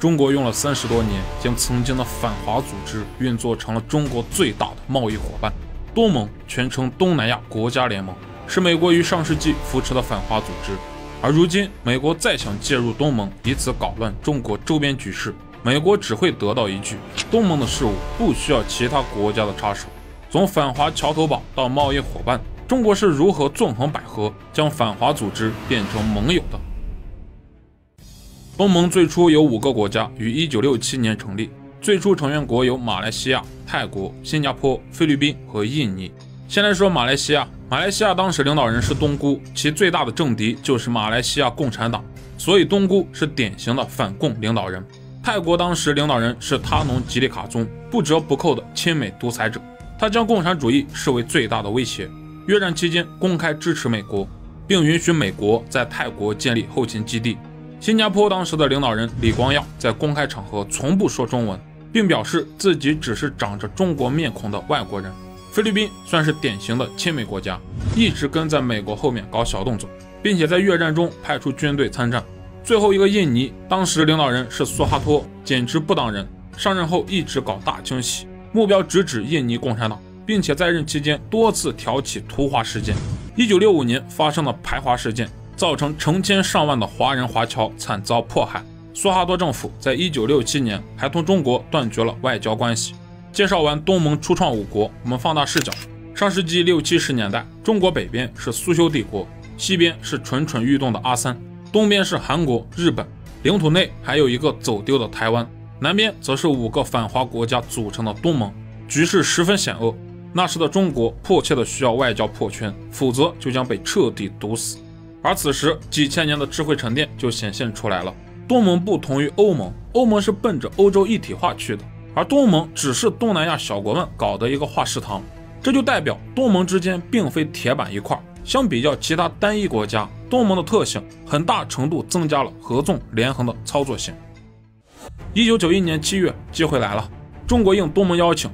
中国用了30多年，将曾经的反华组织运作成了中国最大的贸易伙伴。东盟全称东南亚国家联盟，是美国于上世纪扶持的反华组织。而如今，美国再想介入东盟，以此搞乱中国周边局势，美国只会得到一句：东盟的事务不需要其他国家的插手。从反华桥头堡到贸易伙伴，中国是如何纵横捭阖，将反华组织变成盟友的？东盟最初有5个国家，于1967年成立。最初成员国有马来西亚、泰国、新加坡、菲律宾和印尼。先来说马来西亚，马来西亚当时领导人是东姑，其最大的政敌就是马来西亚共产党，所以东姑是典型的反共领导人。泰国当时领导人是他农吉里卡宗，不折不扣的亲美独裁者，他将共产主义视为最大的威胁。越战期间公开支持美国，并允许美国在泰国建立后勤基地。新加坡当时的领导人李光耀在公开场合从不说中文，并表示自己只是长着中国面孔的外国人。菲律宾算是典型的亲美国家，一直跟在美国后面搞小动作，并且在越战中派出军队参战。最后一个印尼，当时领导人是苏哈托，简直不当人，上任后一直搞大清洗，目标直指印尼共产党，并且在任期间多次挑起屠华事件。1965年发生的排华事件，造成成千上万的华人华侨惨遭迫害。苏哈多政府在1967年还同中国断绝了外交关系。介绍完东盟初创5国，我们放大视角，上世纪60、70年代，中国北边是苏修帝国，西边是蠢蠢欲动的阿三，东边是韩国、日本，领土内还有一个走丢的台湾，南边则是5个反华国家组成的东盟，局势十分险恶。那时的中国迫切的需要外交破圈，否则就将被彻底毒死。而此时几千年的智慧沉淀就显现出来了。东盟不同于欧盟，欧盟是奔着欧洲一体化去的，而东盟只是东南亚小国们搞的一个化食堂。这就代表东盟之间并非铁板一块，相比较其他单一国家，东盟的特性很大程度增加了合纵连横的操作性。1991年7月，机会来了，中国应东盟邀请